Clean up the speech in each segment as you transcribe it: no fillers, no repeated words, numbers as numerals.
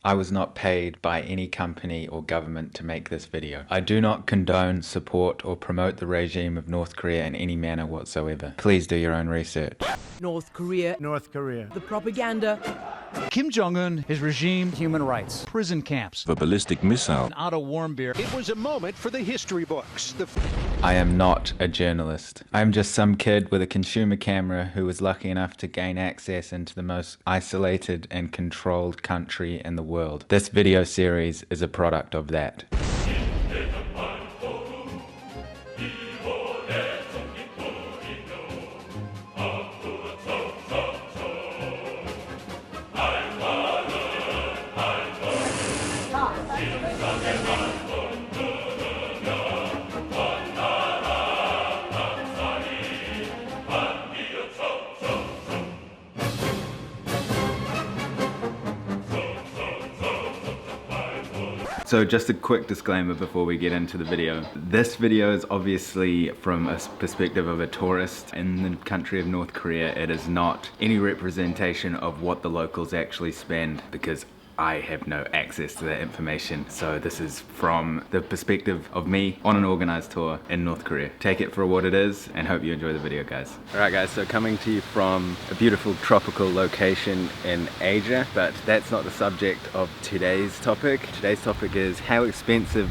I was not paid by any company or government to make this video. I do not condone, support, or promote the regime of North Korea in any manner whatsoever. Please do your own research. North Korea. The propaganda. Kim Jong-un, his regime, human rights, prison camps, the ballistic missile, Otto Warmbier. It was a moment for the history books. I am not a journalist. I am just some kid with a consumer camera who was lucky enough to gain access into the most isolated and controlled country in the world. This video series is a product of that. So just a quick disclaimer before we get into the video. This video is obviously from a perspective of a tourist in the country of North Korea. It is not any representation of what the locals actually spend, because I have no access to that information. So this is from the perspective of me on an organized tour in North Korea. Take it for what it is and hope you enjoy the video, guys. Alright guys, so coming to you from a beautiful tropical location in Asia, but that's not the subject of today's topic. Today's topic is how expensive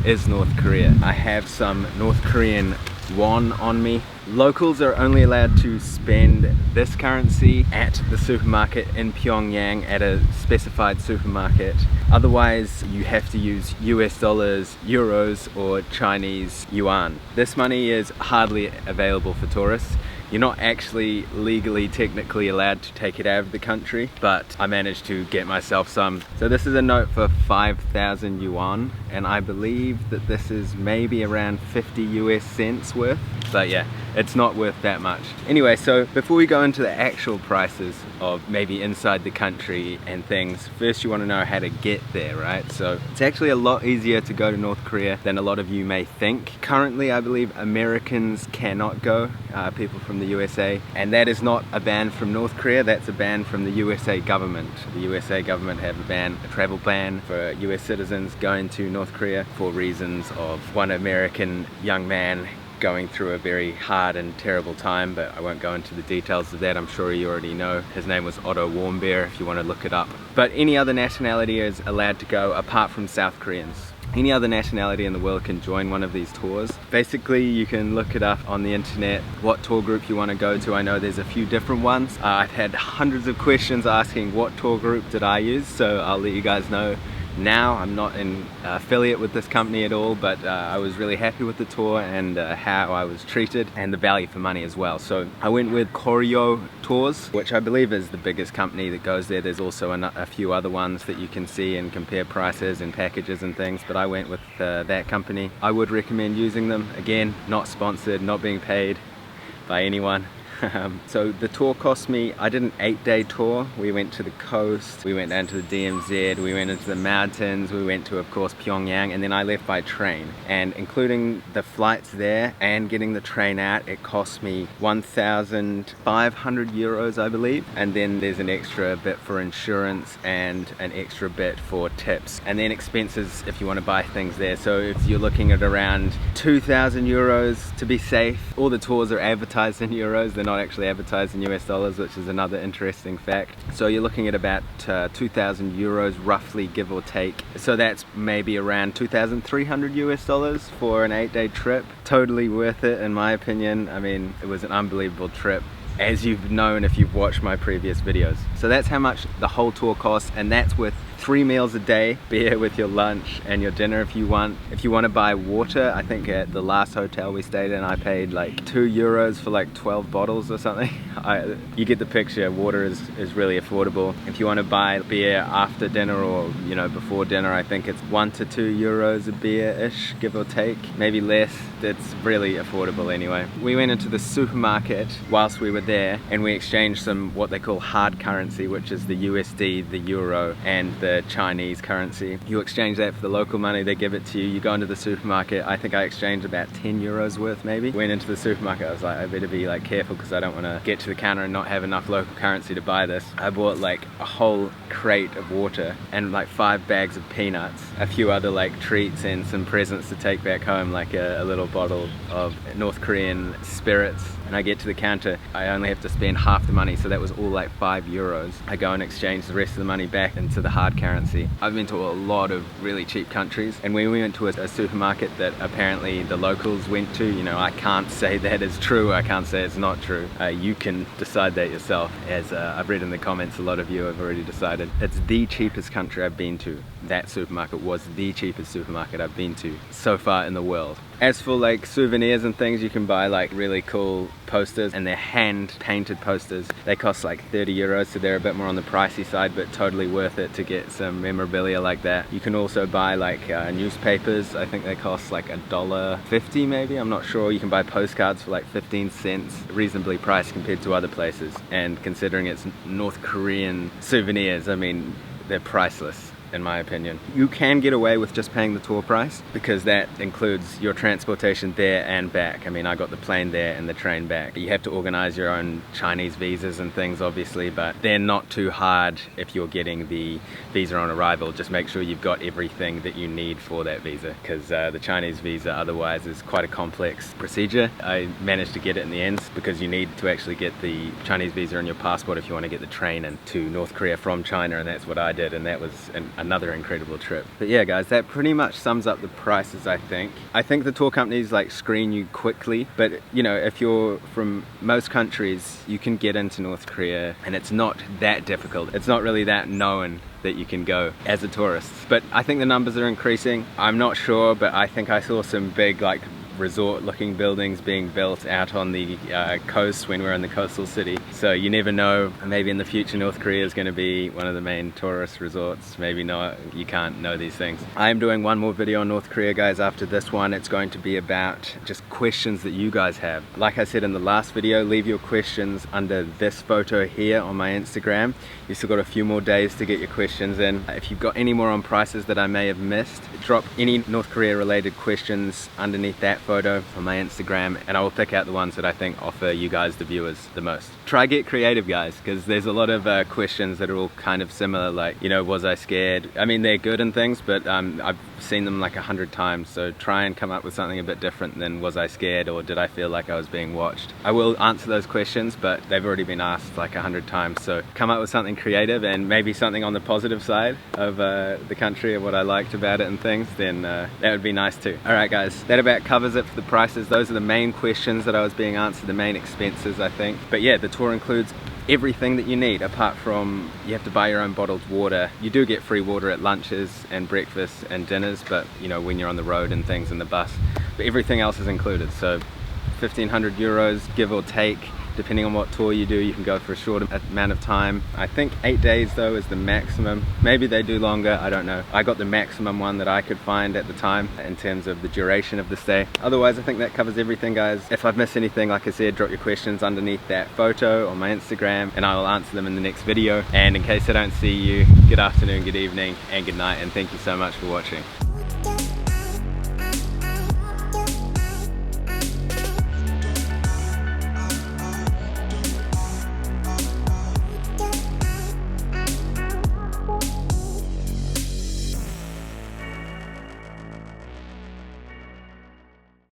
is North Korea? I have some North Korean won on me. Locals are only allowed to spend this currency at the supermarket in Pyongyang, at a specified supermarket. Otherwise, you have to use US dollars, euros, or Chinese yuan. This money is hardly available for tourists. You're not actually legally, technically allowed to take it out of the country, but I managed to get myself some. So this is a note for 5,000 yuan, and I believe that this is maybe around 50 US cents worth. But yeah, it's not worth that much. Anyway, so before we go into the actual prices of maybe inside the country and things, first you want to know how to get there, right? So it's actually a lot easier to go to North Korea than a lot of you may think. Currently, I believe Americans cannot go, people from the USA, and that is not a ban from North Korea, that's a ban from the USA government. The USA government have a travel ban for US citizens going to North Korea for reasons of one American young man going through a very hard and terrible time, but I won't go into the details of that. I'm sure you already know. His name was Otto Warmbier, if you want to look it up. But any other nationality is allowed to go apart from South Koreans. Any other nationality in the world can join one of these tours. Basically, you can look it up on the internet, what tour group you want to go to. I know there's a few different ones. I've had hundreds of questions asking what tour group did I use, so I'll let you guys know now. I'm not an affiliate with this company at all, but I was really happy with the tour and how I was treated and the value for money as well. So I went with Koryo Tours, which I believe is the biggest company that goes there. There's also a few other ones that you can see and compare prices and packages and things, but I went with that company. I would recommend using them. Again, not sponsored, not being paid by anyone. So the tour cost me, I did an 8-day tour. We went to the coast, we went down to the DMZ, we went into the mountains, we went to, of course, Pyongyang, and then I left by train. And including the flights there and getting the train out, it cost me 1,500 euros, I believe. And then there's an extra bit for insurance and an extra bit for tips. And then expenses if you want to buy things there. So if you're looking at around 2,000 euros to be safe. All the tours are advertised in euros, they're not actually advertised in US dollars, which is another interesting fact. So you're looking at about 2,000 euros roughly, give or take. So that's maybe around 2,300 US dollars for an 8-day trip. Totally worth it in my opinion. I mean, it was an unbelievable trip, as you've known if you've watched my previous videos. So that's how much the whole tour costs, and that's with 3 meals a day, beer with your lunch and your dinner if you want. If you want to buy water, I think at the last hotel we stayed in, I paid like 2 euros for like 12 bottles or something. You get the picture, water is really affordable. If you want to buy beer after dinner or, you know, before dinner, I think it's 1 to 2 euros a beer-ish, give or take, maybe less. It's really affordable anyway. We went into the supermarket whilst we were there, and we exchanged some what they call hard currency, which is the USD, the euro, and the Chinese currency. You exchange that for the local money, they give it to you. You go into the supermarket. I think I exchanged about 10 euros worth maybe. Went into the supermarket, I was like, I better be like careful because I don't want to get to the counter and not have enough local currency to buy this. I bought like a whole crate of water and like 5 bags of peanuts, a few other like treats and some presents to take back home, like a little bottle of North Korean spirits. And I get to the counter, I only have to spend half the money, so that was all like 5 euros. I go and exchange the rest of the money back into the hard currency. I've been to a lot of really cheap countries, and when we went to a supermarket that apparently the locals went to, you know, I can't say that is true, I can't say it's not true. You can decide that yourself, as I've read in the comments, a lot of you have already decided. It's the cheapest country I've been to. That supermarket was the cheapest supermarket I've been to so far in the world. As for like souvenirs and things, you can buy like really cool posters, and they're hand painted posters. They cost like 30 euros, so they're a bit more on the pricey side, but totally worth it to get some memorabilia like that. You can also buy like newspapers. I think they cost like $1.50 maybe, I'm not sure. You can buy postcards for like 15 cents, reasonably priced compared to other places. And considering it's North Korean souvenirs, I mean, they're priceless, in my opinion. You can get away with just paying the tour price because that includes your transportation there and back. I mean, I got the plane there and the train back. You have to organize your own Chinese visas and things, obviously, but they're not too hard if you're getting the visa on arrival. Just make sure you've got everything that you need for that visa, because the Chinese visa otherwise is quite a complex procedure. I managed to get it in the end because you need to actually get the Chinese visa on your passport if you want to get the train into North Korea from China, and that's what I did, and that was another incredible trip. But yeah guys, that pretty much sums up the prices. I think the tour companies like screen you quickly, but you know, if you're from most countries, you can get into North Korea and it's not that difficult. It's not really that known that you can go as a tourist, but I think the numbers are increasing. I'm not sure, but I think I saw some big like resort looking buildings being built out on the coast when we're in the coastal city. So you never know, maybe in the future North Korea is going to be one of the main tourist resorts, maybe not. You can't know these things. I am doing one more video on North Korea guys after this one. It's going to be about just questions that you guys have. Like I said in the last video, leave your questions under this photo here on my Instagram. You've still got a few more days to get your questions in. If you've got any more on prices that I may have missed, drop any North Korea related questions underneath that photo on my Instagram, and I will pick out the ones that I think offer you guys, the viewers, the most. Try get creative guys, because there's a lot of questions that are all kind of similar, like, you know, was I scared? I mean, they're good and things, but I've seen them like 100 times, so try and come up with something a bit different than was I scared or did I feel like I was being watched. I will answer those questions, but they've already been asked like 100 times, so come up with something creative and maybe something on the positive side of the country, of what I liked about it and things, then that would be nice too. Alright guys, that about covers it for the prices. Those are the main questions that I was being answered, the main expenses I think. But yeah, the tour includes everything that you need, apart from you have to buy your own bottled water. You do get free water at lunches and breakfasts and dinners, but you know, when you're on the road and things in the bus, but everything else is included. So 1,500 euros give or take, depending on what tour you do. You can go for a short amount of time. I think 8 days though is the maximum. Maybe they do longer, I don't know. I got the maximum one that I could find at the time in terms of the duration of the stay. Otherwise, I think that covers everything guys. If I've missed anything, like I said, drop your questions underneath that photo on my Instagram and I will answer them in the next video. And in case I don't see you, good afternoon, good evening, and good night, and thank you so much for watching.